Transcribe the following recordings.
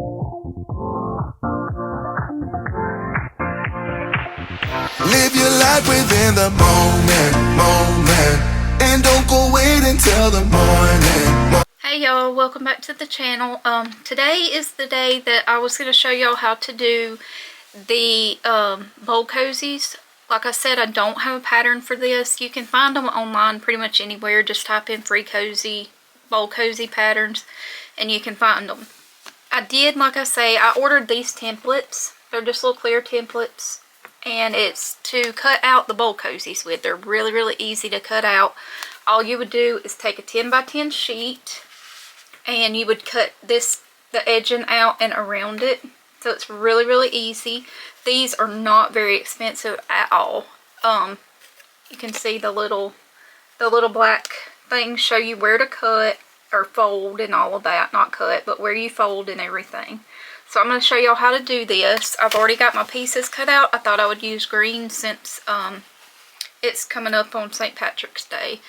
Live your life within the moment, and don't go wait until the morning. Hey y'all, welcome back to the channel. Today is the day that I was going to show y'all how to do the bowl cozies. Like I said, I don't have a pattern for this. You can find them online pretty much anywhere. Just type in free cozy, bowl cozy patterns, and you can find them. I did, like I say, I ordered these templates. They're just little clear templates. And it's to cut out the bowl cozies with. They're really, really easy to cut out. All you would do is take a 10 by 10 sheet and you would cut the edging out and around it. So it's really, really easy. These are not very expensive at all. You can see the little black things show you where to cut or fold and all of that. Not cut, but where you fold and everything. So I'm going to show y'all how to do this. I've already got my pieces cut out. I thought I would use green since it's coming up on St. Patrick's Day.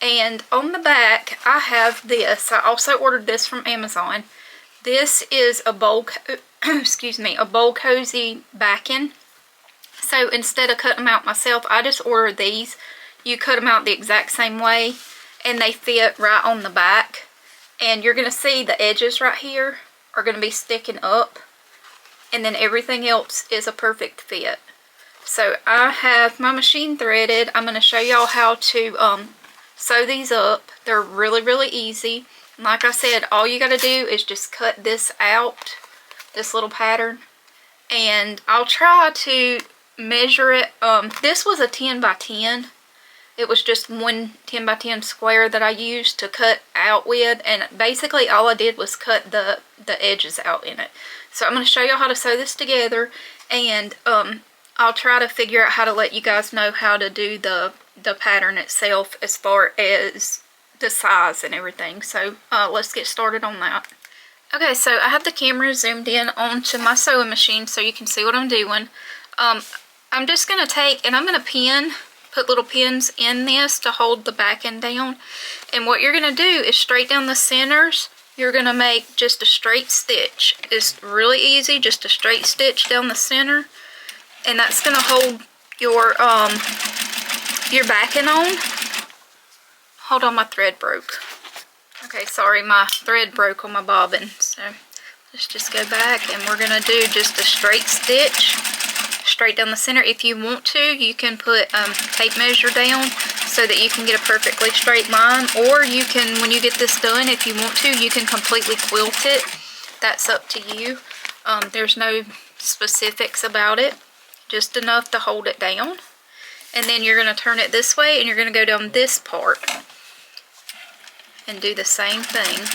And on the back, I have this. I also ordered this from Amazon. This is a bowl, a bowl cozy backing. So instead of cutting them out myself, I just ordered these. You cut them out the exact same way, and they fit right on the back. And you're going to see the edges right here are going to be sticking up, and then everything else is a perfect fit. So I have my machine threaded. I'm going to show y'all how to sew these up. They're really, really easy. And like I said, all you got to do is just cut this out, this little pattern, and I'll try to measure it. This was a 10 by 10. It was just one 10 by 10 square that I used to cut out with, and basically all I did was cut the edges out in it. So I'm going to show y'all how to sew this together, and I'll try to figure out how to let you guys know how to do the pattern itself as far as the size and everything. So let's get started on that. Okay, so I have the camera zoomed in onto my sewing machine so you can see what I'm doing. I'm just going to take, and I'm going to put little pins in this to hold the backing down. And what you're going to do is straight down the centers, you're going to make just a straight stitch. It's really easy, just a straight stitch down the center. And that's going to hold your backing on. Hold on, my thread broke. Okay, sorry, my thread broke on my bobbin. So let's just go back, and we're going to do just a straight stitch straight down the center. If you want to, you can put tape measure down so that you can get a perfectly straight line, or you can, when you get this done, if you want to, you can completely quilt it. That's up to you. There's no specifics about it, just enough to hold it down. And then you're going to turn it this way, and you're going to go down this part and do the same thing.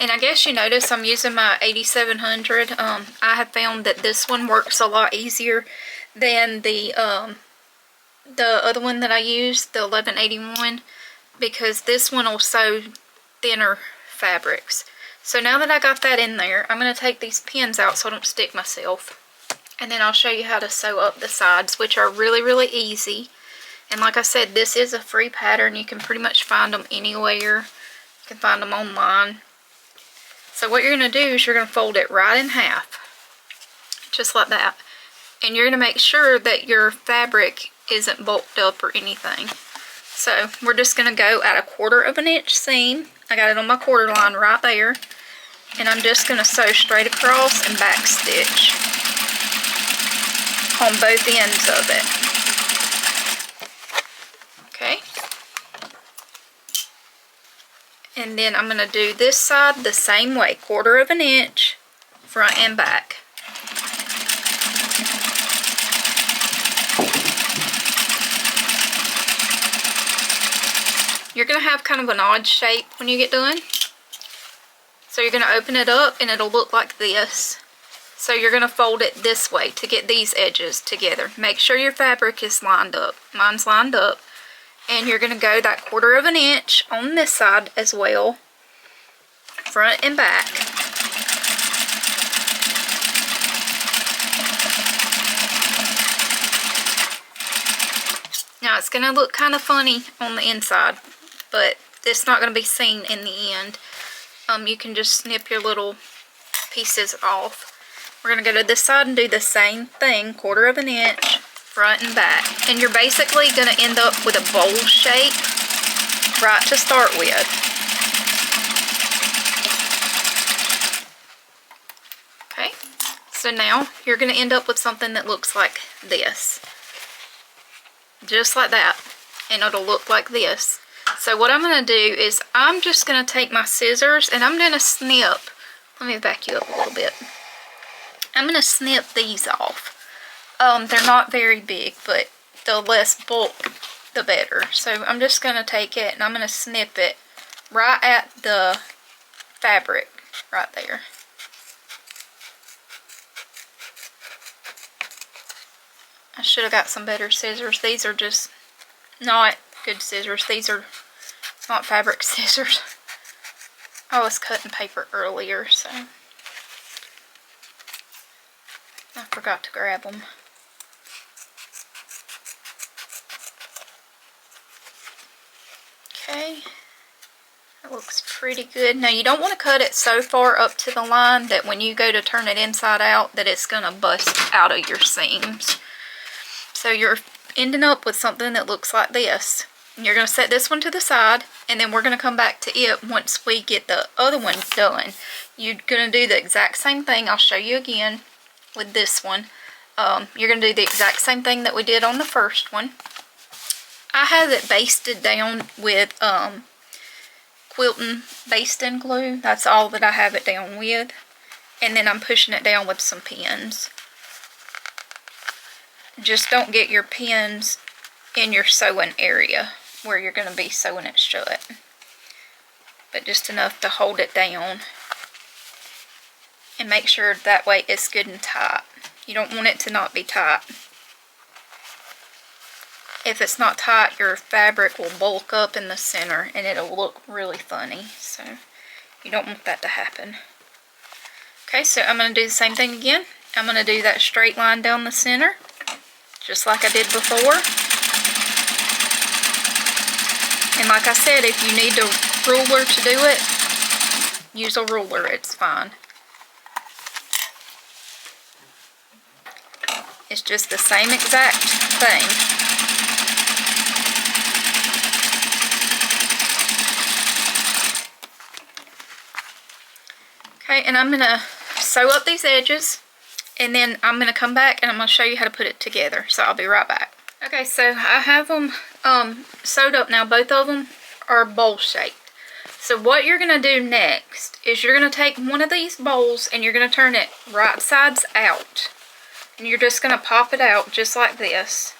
And I guess you notice I'm using my 8700. I have found that this one works a lot easier than the other one that I used, the 1181, because this one will sew thinner fabrics. So now that I got that in there, I'm going to take these pins out so I don't stick myself. And then I'll show you how to sew up the sides, which are really, really easy. And like I said, this is a free pattern. You can pretty much find them anywhere. You can find them online. So what you're going to do is you're going to fold it right in half, just like that. And you're going to make sure that your fabric isn't bulked up or anything. So we're just going to go at a 1/4 inch seam. I got it on my quarter line right there. And I'm just going to sew straight across and back stitch on both ends of it. Okay. And then I'm going to do this side the same way, 1/4 inch, front and back. You're going to have kind of an odd shape when you get done. So you're going to open it up and it'll look like this. So you're going to fold it this way to get these edges together. Make sure your fabric is lined up. Mine's lined up. And you're going to go that 1/4 inch on this side as well, front and back. Now it's going to look kind of funny on the inside, but it's not going to be seen in the end. You can just snip your little pieces off. We're going to go to this side and do the same thing, 1/4 of an inch, front and back. And you're basically going to end up with a bowl shape right to start with. Okay, so now you're going to end up with something that looks like this. Just like that. And it'll look like this. So what I'm going to do is I'm just going to take my scissors and I'm going to snip. Let me back you up a little bit. I'm going to snip these off. They're not very big, but the less bulk, the better. So I'm just going to take it and I'm going to snip it right at the fabric right there. I should have got some better scissors. These are just not good scissors. These are not fabric scissors. I was cutting paper earlier, so I forgot to grab them. Okay, that looks pretty good. Now you don't want to cut it so far up to the line that when you go to turn it inside out that it's going to bust out of your seams. So you're ending up with something that looks like this. And you're going to set this one to the side, and then we're going to come back to it once we get the other one done. You're going to do the exact same thing. I'll show you again with this one. You're going to do the exact same thing that we did on the first one. I have it basted down with quilting basting glue. That's all that I have it down with. And then I'm pushing it down with some pins. Just don't get your pins in your sewing area where you're going to be sewing it shut. But just enough to hold it down. And make sure that way it's good and tight. You don't want it to not be tight. If it's not tight, your fabric will bulk up in the center and it'll look really funny. So you don't want that to happen. Okay, so I'm going to do the same thing again. I'm going to do that straight line down the center, just like I did before. And like I said, if you need a ruler to do it, use a ruler, it's fine. It's just the same exact thing. Okay, and I'm going to sew up these edges, and then I'm going to come back and I'm going to show you how to put it together. So I'll be right back. Okay, so I have them sewed up now. Both of them are bowl shaped. So what you're going to do next is you're going to take one of these bowls and you're going to turn it right sides out. And you're just going to pop it out just like this.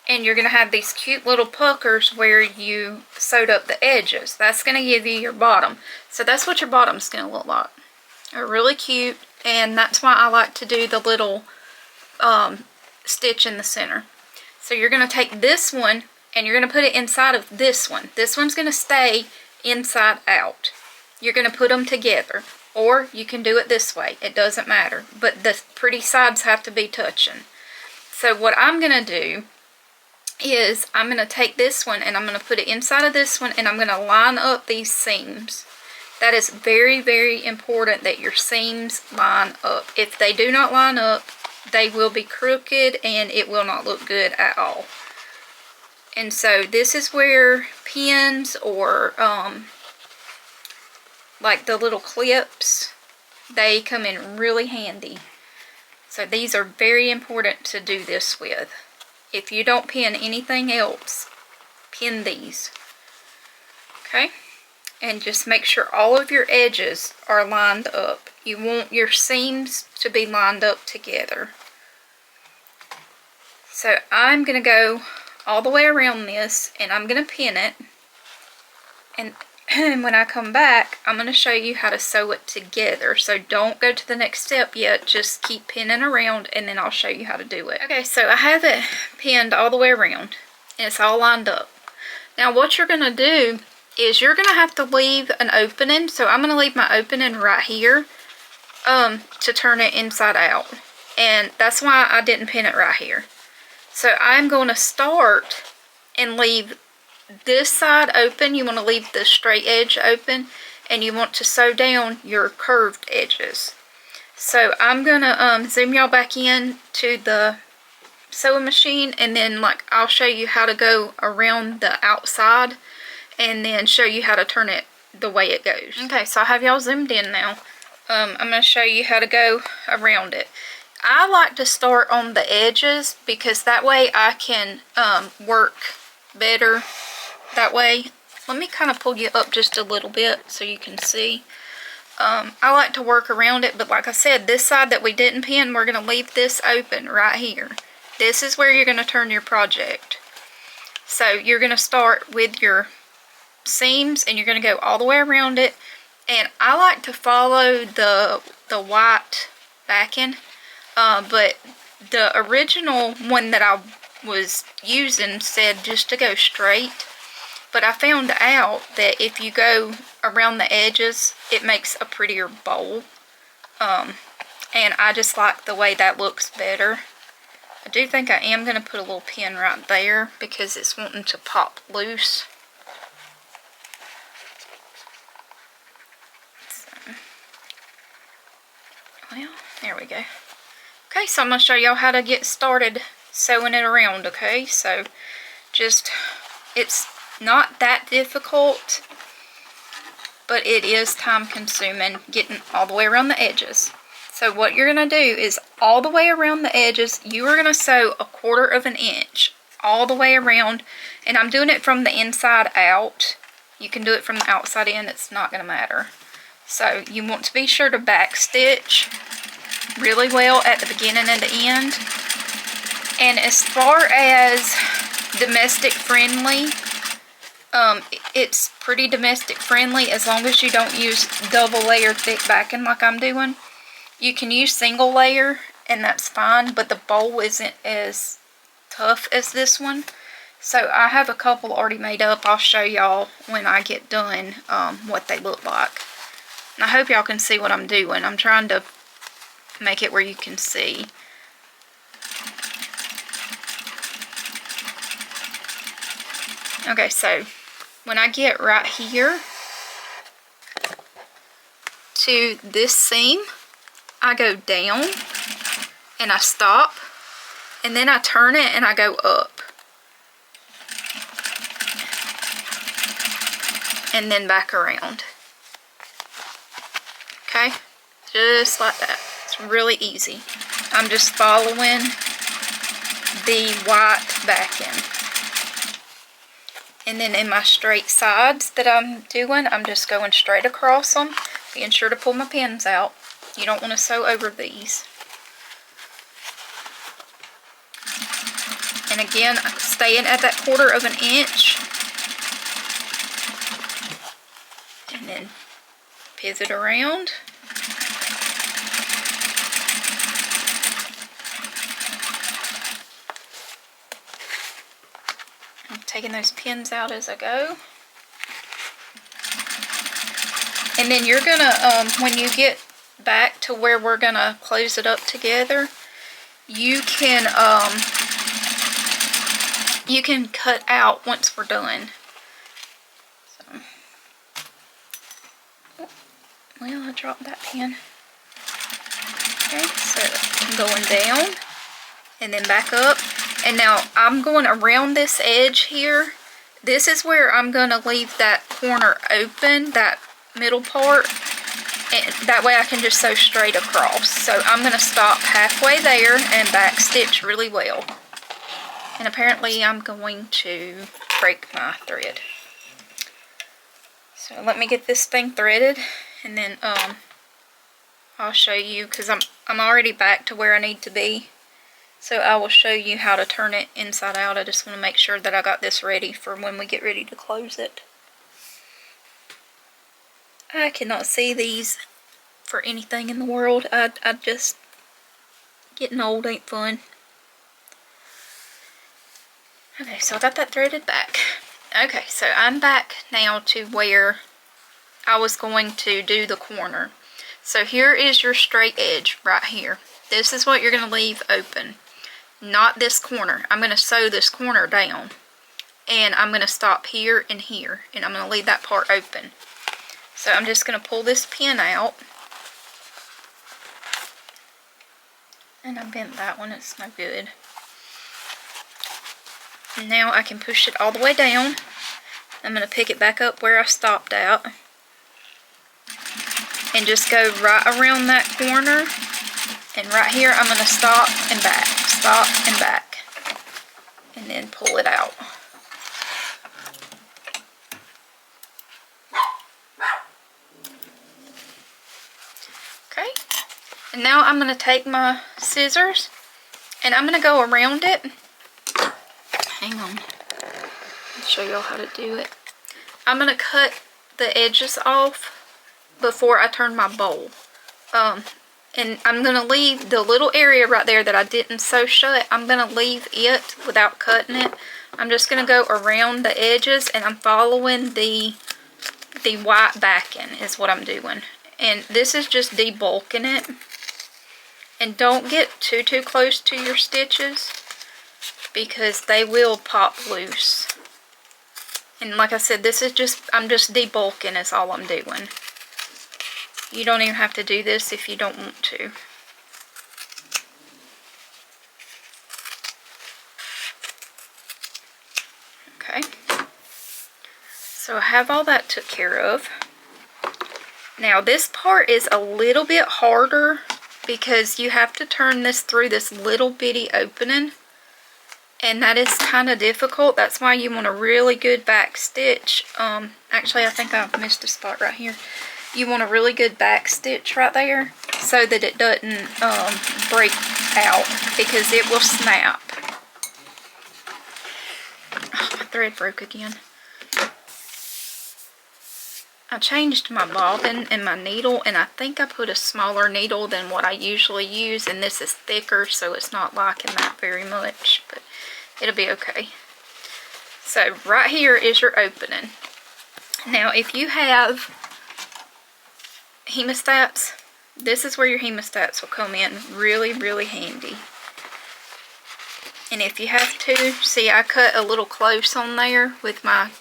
And you're going to have these cute little puckers where you sewed up the edges. That's going to give you your bottom. So that's what your bottom's going to look like. They're really cute, and that's why I like to do the little stitch in the center. So you're going to take this one and you're going to put it inside of this one. This one's going to stay inside out. You're going to put them together, or you can do it this way. It doesn't matter, but the pretty sides have to be touching. So what I'm going to do is I'm going to take this one and I'm going to put it inside of this one, and I'm going to line up these seams. That is very, very important that your seams line up. If they do not line up, they will be crooked and it will not look good at all. And so this is where pins or like the little clips, they come in really handy. So these are very important to do this with. If you don't pin anything else, pin these. Okay? And just make sure all of your edges are lined up. You want your seams to be lined up together. So I'm going to go all the way around this and I'm going to pin it. And when I come back, I'm going to show you how to sew it together. So don't go to the next step yet. Just keep pinning around and then I'll show you how to do it. Okay, so I have it pinned all the way around and it's all lined up. Now what you're going to do is you're going to have to leave an opening. So I'm going to leave my opening right here to turn it inside out. And that's why I didn't pin it right here. So I'm going to start and leave this side open. You want to leave the straight edge open, and you want to sew down your curved edges. So I'm gonna zoom y'all back in to the sewing machine, and then I'll show you how to go around the outside and then show you how to turn it the way it goes. Okay, so I have y'all zoomed in now. I'm going to show you how to go around it. I like to start on the edges because that way I can work better that way. Let me kind of pull you up just a little bit so you can see. I like to work around it, but like I said, this side that we didn't pin, we're going to leave this open right here. This is where you're going to turn your project. So you're going to start with your seams and you're going to go all the way around it. And I like to follow the white backing, but the original one that I was using said just to go straight. But I found out that if you go around the edges, it makes a prettier bowl. And I just like the way that looks better. I do think I am going to put a little pin right there because it's wanting to pop loose. So, well, there we go. Okay, so I'm going to show y'all how to get started sewing it around, okay? So, it's not that difficult, but it is time consuming getting all the way around the edges. So what you're going to do is all the way around the edges, you are going to sew 1/4 inch all the way around. And I'm doing it from the inside out. You can do it from the outside in, it's not going to matter. So you want to be sure to back stitch really well at the beginning and the end. And as far as domestic friendly, it's pretty domestic friendly as long as you don't use double layer thick backing like I'm doing. You can use single layer and that's fine, but the bowl isn't as tough as this one. So I have a couple already made up. I'll show y'all when I get done what they look like. And I hope y'all can see what I'm doing. I'm trying to make it where you can see. Okay, so when I get right here to this seam, I go down and I stop, and then I turn it and I go up. And then back around. Okay? Just like that. It's really easy. I'm just following the white backing. And then in my straight sides that I'm doing, I'm just going straight across them, being sure to pull my pins out. You don't want to sew over these. And again, staying at that 1/4 inch. And then pivot around. I'm taking those pins out as I go. And then you're gonna, when you get back to where we're gonna close it up together, you can cut out once we're done. So, well, I dropped that pin. Okay, so I'm going down and then back up, and now I'm going around this edge here. This is where I'm gonna leave that corner open, that middle part. And that way I can just sew straight across. So I'm going to stop halfway there and back stitch really well. And apparently I'm going to break my thread. So let me get this thing threaded, and then I'll show you, because I'm already back to where I need to be. So I will show you how to turn it inside out. I just want to make sure that I got this ready for when we get ready to close it. I cannot see these for anything in the world. I just, getting old ain't fun. Okay, so I got that threaded back. Okay, so I'm back now to where I was going to do the corner. So here is your straight edge right here. This is what you're going to leave open. Not this corner. I'm going to sew this corner down. and I'm going to stop here and here, and I'm going to leave that part open. So I'm just going to pull this pin out, and I bent that one, it's no good. And now I can push it all the way down. I'm going to pick it back up where I stopped out, and just go right around that corner, and right here I'm going to stop and back, and then pull it out. Okay, and now I'm going to take my scissors and I'm going to go around it. Hang on, I'll show y'all how to do it. I'm going to cut the edges off before I turn my bowl. And I'm going to leave the little area right there that I didn't sew shut. I'm going to leave it without cutting it. I'm just going to go around the edges, and I'm following the white backing is what I'm doing. And this is just debulking it. And don't get too close to your stitches, because they will pop loose. And like I said, this is just, I'm just debulking is all I'm doing. You don't even have to do this if you don't want to. Okay. So I have all that took care of. Now this part is a little bit harder because you have to turn this through this little bitty opening. And that is kind of difficult. That's why you want a really good back stitch. Actually, I think I missed a spot right here. You want a really good back stitch right there so that it doesn't break out, because it will snap. Oh, my thread broke again. I changed my bobbin and my needle, and I think I put a smaller needle than what I usually use, and this is thicker, so it's not liking that very much, but it'll be okay. So right here is your opening. Now if you have hemostats, this is where your hemostats will come in really handy. And if you have to, see, I cut a little close on there with my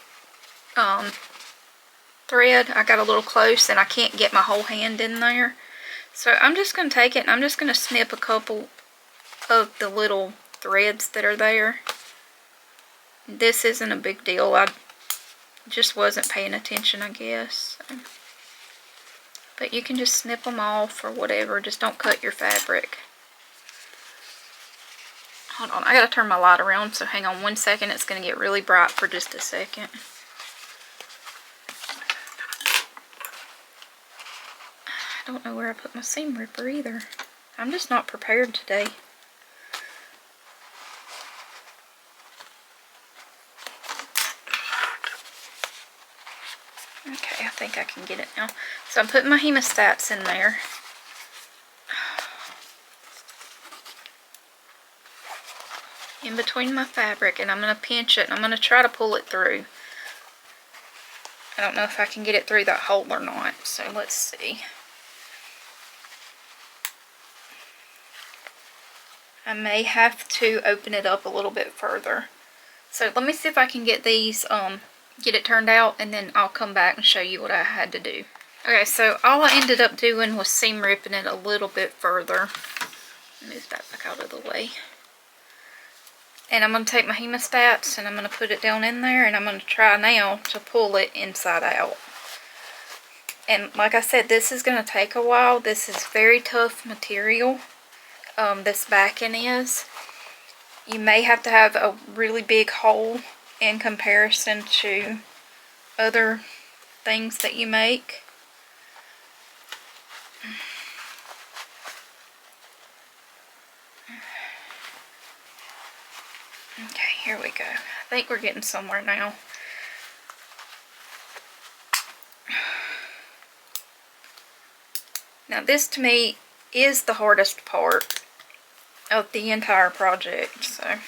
thread. I got a little close and I can't get my whole hand in there. So I'm just going to take it and I'm just going to snip a couple of the little threads that are there. This isn't a big deal. I just wasn't paying attention, I guess. So. But you can just snip them off or whatever. Just don't cut your fabric. Hold on, I gotta turn my light around, so hang on 1 second. It's gonna get really bright for just a second. I don't know where I put my seam ripper either. I'm just not prepared today. Okay, I think I can get it now. So I'm putting my hemostats in there. In between my fabric, and I'm going to pinch it and I'm going to try to pull it through. I don't know if I can get it through that hole or not, so let's see. I may have to open it up a little bit further. So let me see if I can get these, get it turned out, and then I'll come back and show you what I had to do. Okay, so all I ended up doing was seam ripping it a little bit further. Move that back out of the way. And I'm going to take my hemostats and I'm going to put it down in there, and I'm going to try now to pull it inside out. And like I said, this is going to take a while. This is very tough material. This backing is. You may have to have a really big hole in comparison to other things that you make. Okay, here we go. I think we're getting somewhere now. Now this to me is the hardest part of the entire project. So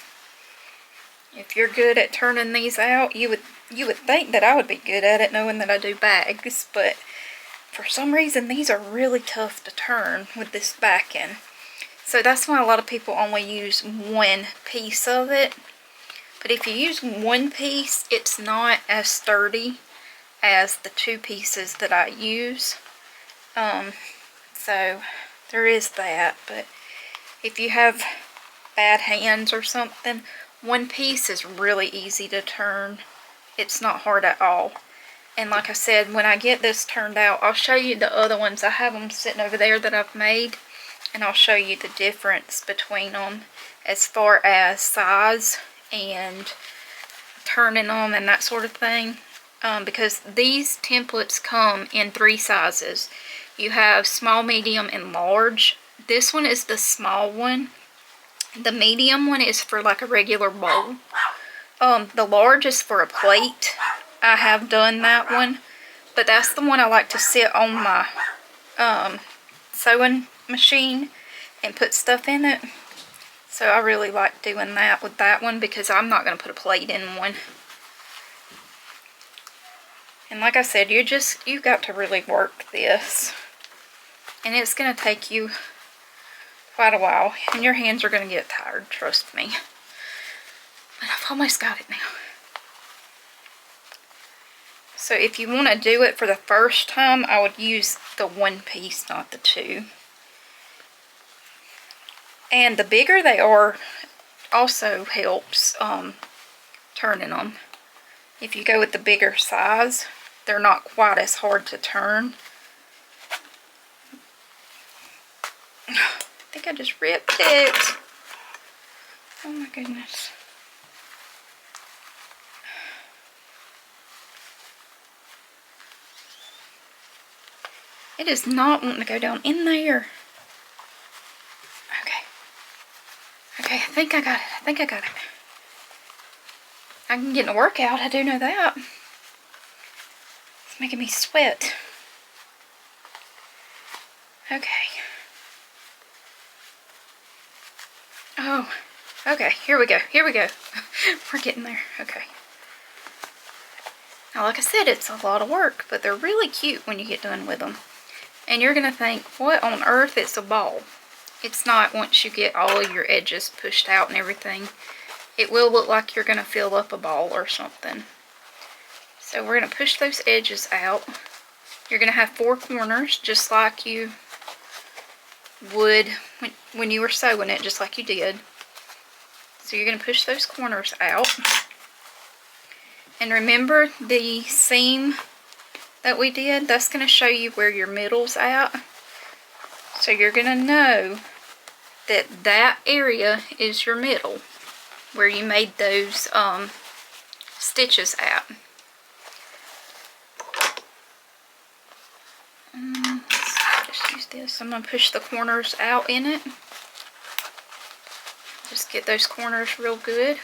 if you're good at turning these out, you would think that I would be good at it, knowing that I do bags, but for some reason these are really tough to turn with this backing. So that's why a lot of people only use one piece of it. But if you use one piece, it's not as sturdy as the 2 pieces that I use. So there is that. But if you have bad hands or something, one piece is really easy to turn. It's not hard at all. And like I said, when I get this turned out, I'll show you the other ones. I have them sitting over there that I've made, and I'll show you the difference between them as far as size and turning them and that sort of thing. Because these templates come in 3 sizes. You have small, medium, and large. This one is the small one. The medium one is for like a regular bowl. The large is for a plate. I have done that one, but that's the one I like to sit on my sewing machine and put stuff in it. So I really like doing that with that one because I'm not going to put a plate in one. And like I said, you've got to really work this. And it's going to take you quite a while. And your hands are going to get tired, trust me. But I've almost got it now. So if you want to do it for the first time, I would use the 1 piece, not the 2. And the bigger they are also helps turning them. If you go with the bigger size, they're not quite as hard to turn. I think I just ripped it. Oh my goodness. It is not wanting to go down in there. Okay. Okay, I think I got it. I think I got it. I can get in a workout, I do know that. It's making me sweat. Okay. Oh, okay, here we go. Here we go. We're getting there. Okay. Now, like I said, it's a lot of work, but they're really cute when you get done with them. And you're going to think, what on earth? It's a ball. It's not once you get all of your edges pushed out and everything. It will look like you're going to fill up a ball or something. So we're going to push those edges out. You're going to have 4 corners, just like you would when you were sewing it, just like you did. So you're going to push those corners out. And remember the seam that we did? That's going to show you where your middle's at. So you're going to know that that area is your middle, where you made those stitches at. Let's just use this. I'm going to push the corners out in it. Just get those corners real good.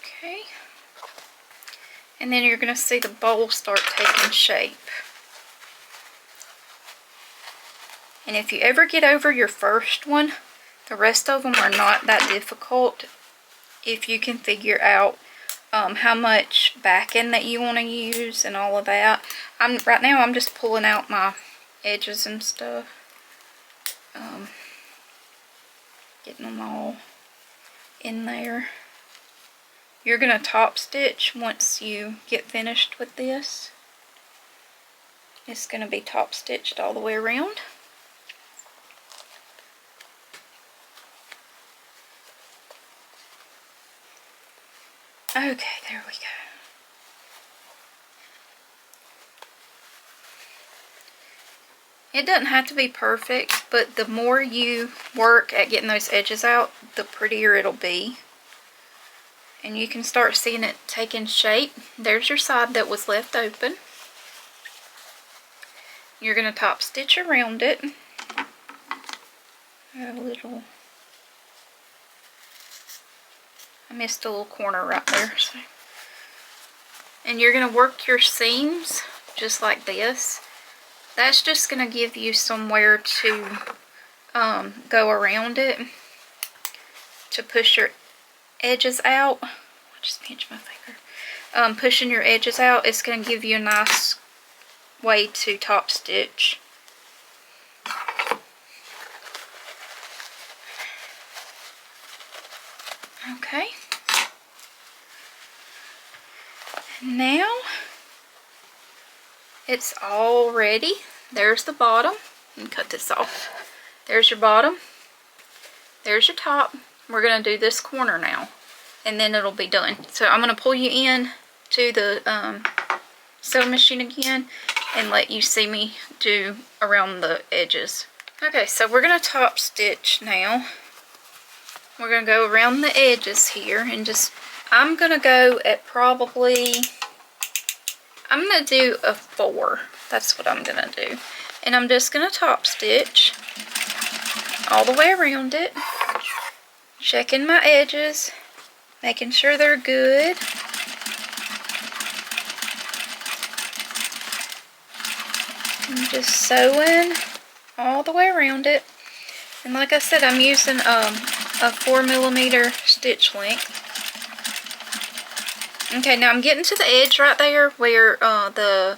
Okay. And then you're going to see the bowl start taking shape. And if you ever get over your first one, the rest of them are not that difficult if you can figure out how much backing that you want to use and all of that. Right now I'm just pulling out my edges and stuff. Getting them all in there. You're going to top stitch once you get finished with this. It's going to be top stitched all the way around. Okay, there we go. It doesn't have to be perfect, but the more you work at getting those edges out, the prettier it'll be. And you can start seeing it taking shape. There's your side that was left open. You're going to top stitch around it. I missed a little corner right there. So. And you're going to work your seams just like this. That's just going to give you somewhere to go around it, to push your edges out. I just pinched my finger. Pushing your edges out, it's going to give you a nice way to top stitch. Okay. Now it's all ready. There's the bottom. Let me cut this off. There's your bottom. There's your top. We're going to do this corner now, and then it'll be done. So I'm going to pull you in to the sewing machine again and let you see me do around the edges. Okay, so we're going to top stitch now. We're going to go around the edges here and just, I'm going to go at probably, I'm going to do a 4. That's what I'm going to do. And I'm just going to top stitch all the way around it. Checking my edges, making sure they're good. I'm just sewing all the way around it. And like I said, I'm using a 4mm stitch length. Okay, now I'm getting to the edge right there where the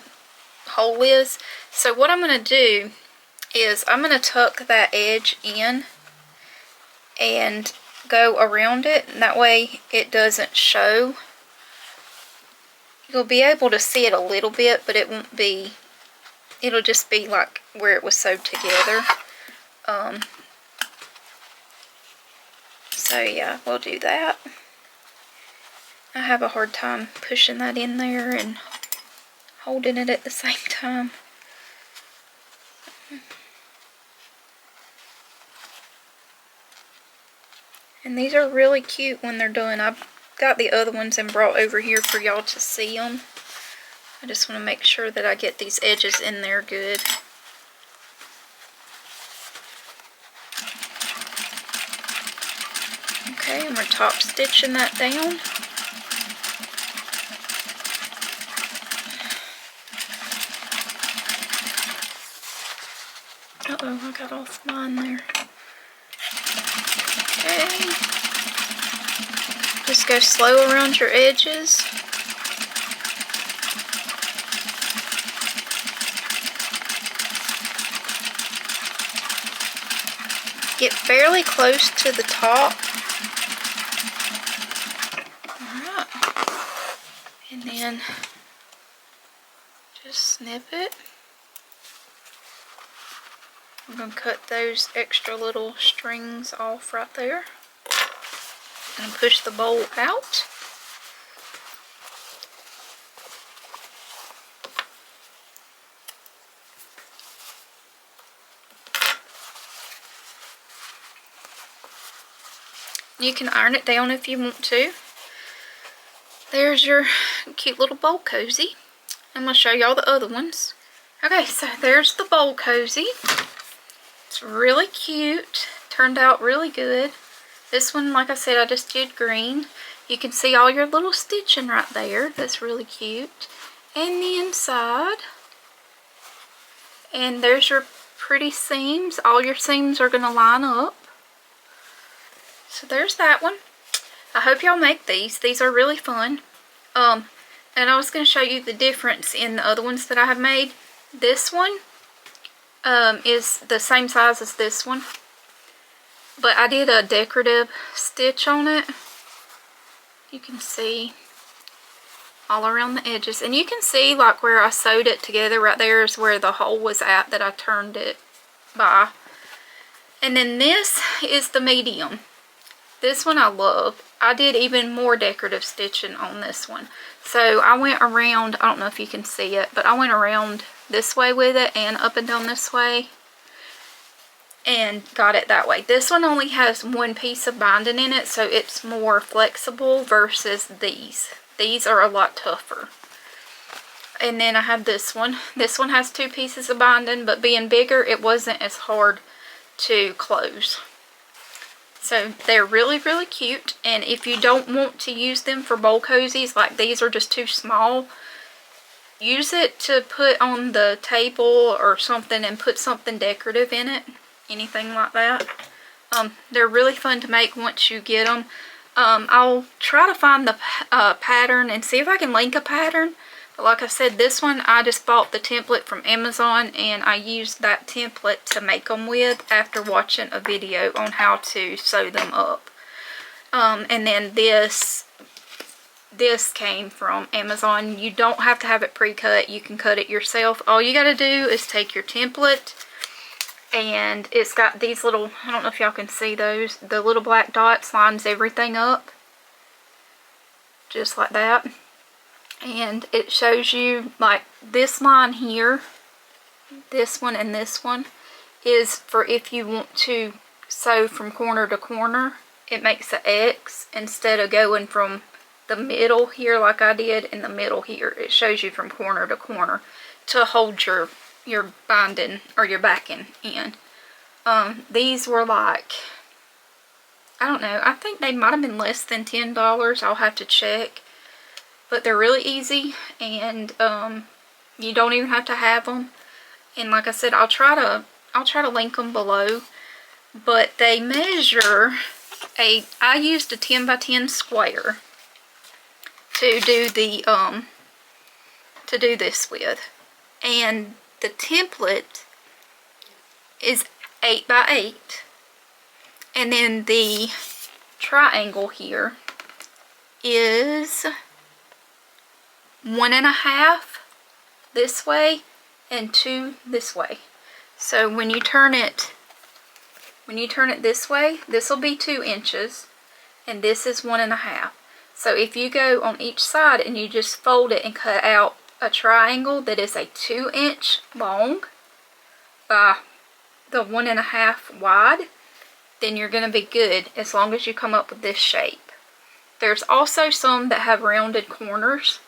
hole is. So what I'm going to do is I'm going to tuck that edge in and go around it, and that way it doesn't show. You'll be able to see it a little bit, but it won't be, it'll just be like where it was sewed together. So yeah, we'll do that. I have a hard time pushing that in there and holding it at the same time. And these are really cute when they're done. I've got the other ones and brought over here for y'all to see them. I just want to make sure that I get these edges in there good. Okay, and we're top stitching that down. Uh-oh, I got off mine there. Okay. Just go slow around your edges. Get fairly close to the top. Alright. And then just snip it. I'm going to cut those extra little strings off right there. And push the bowl out. You can iron it down if you want to. There's your cute little bowl cozy. I'm going to show y'all the other ones. Okay, so there's the bowl cozy. It's really cute. Turned out really good. This one, like I said, I just did green. You can see all your little stitching right there. That's really cute. And the inside. And there's your pretty seams. All your seams are going to line up. So there's that one. I hope y'all make these. These are really fun. And I was going to show you the difference in the other ones that I have made. This one is the same size as this one, but I did a decorative stitch on it. You can see all around the edges, and you can see like where I sewed it together right there is where the hole was at that I turned it by. And then this is the medium. This one I love. I did even more decorative stitching on this one. So I went around, I don't know if you can see it, but I went around this way with it and up and down this way and got it that way. This one only has one piece of binding in it, so it's more flexible versus these. These are a lot tougher. And then I have this one. This one has 2 pieces of binding, but being bigger, it wasn't as hard to close. So they're really, really cute. And if you don't want to use them for bowl cozies, like these are just too small, use it to put on the table or something and put something decorative in it. Anything like that. They're really fun to make once you get them. I'll try to find the pattern and see if I can link a pattern. But like I said, this one I just bought the template from Amazon, and I used that template to make them with after watching a video on how to sew them up. And then this came from Amazon. You don't have to have it pre-cut. You can cut it yourself. All you got to do is take your template, and it's got these little, I don't know if y'all can see those, the little black dots lines everything up. Just like that. And it shows you, like, this line here, this one and this one, is for if you want to sew from corner to corner. It makes an X instead of going from the middle here like I did in the middle here. It shows you from corner to corner to hold your binding or your backing in. These were like, I don't know, I think they might have been less than $10. I'll have to check. But they're really easy, and you don't even have to have them. And like I said, I'll try to link them below. But they measure I used a 10 by 10 square to do the to do this with, and the template is 8 by 8, and then the triangle here is 1.5 this way and 2 this way. So when you turn it this way, this will be 2 inches, and this is 1.5. So if you go on each side and you just fold it and cut out a triangle that is a 2 inch long by the 1.5 wide, then you're going to be good as long as you come up with this shape. There's also some that have rounded corners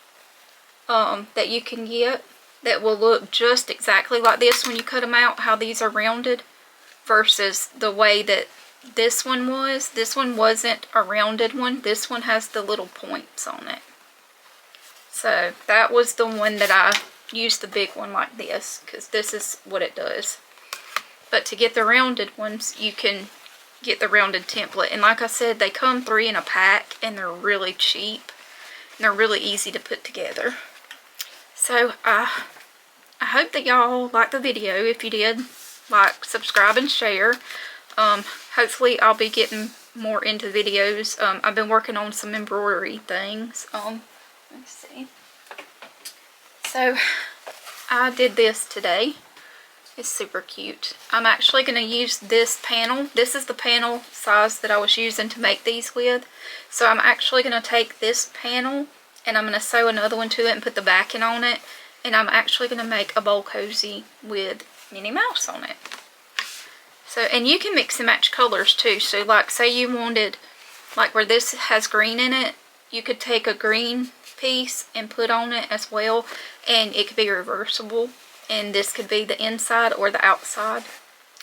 that you can get that will look just exactly like this when you cut them out, how these are rounded, versus the way that this one was. This one wasn't a rounded one. This one has the little points on it. So that was the one that I used, the big one like this, because this is what it does. But to get the rounded ones, you can get the rounded template. And like I said, they come 3 in a pack, and they're really cheap. And they're really easy to put together. So I hope that y'all liked the video. If you did, like, subscribe, and share. Hopefully I'll be getting more into videos. I've been working on some embroidery things. Let's see. So I did this today. It's super cute. I'm actually going to use this panel. This is the panel size that I was using to make these with. So I'm actually going to take this panel, and I'm going to sew another one to it and put the backing on it. And I'm actually going to make a bowl cozy with Minnie Mouse on it. So, and you can mix and match colors too. So like, say you wanted, like where this has green in it, you could take a green piece and put on it as well. And it could be reversible. And this could be the inside or the outside.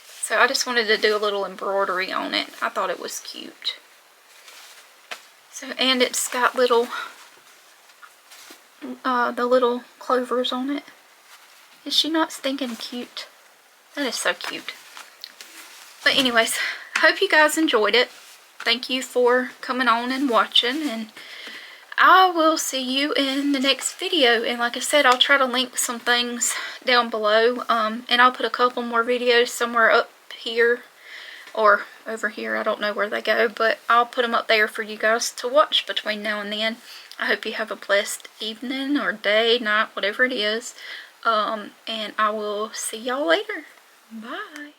So I just wanted to do a little embroidery on it. I thought it was cute. So, and it's got little, the little clovers on it. Is she not stinking cute? That is so cute. But anyways, hope you guys enjoyed it. Thank you for coming on and watching, and I will see you in the next video. And like I said, I'll try to link some things down below, and I'll put a couple more videos somewhere up here or over here. I don't know where they go, but I'll put them up there for you guys to watch between now and then. I hope you have a blessed evening or day, night, whatever it is. And I will see y'all later. Bye.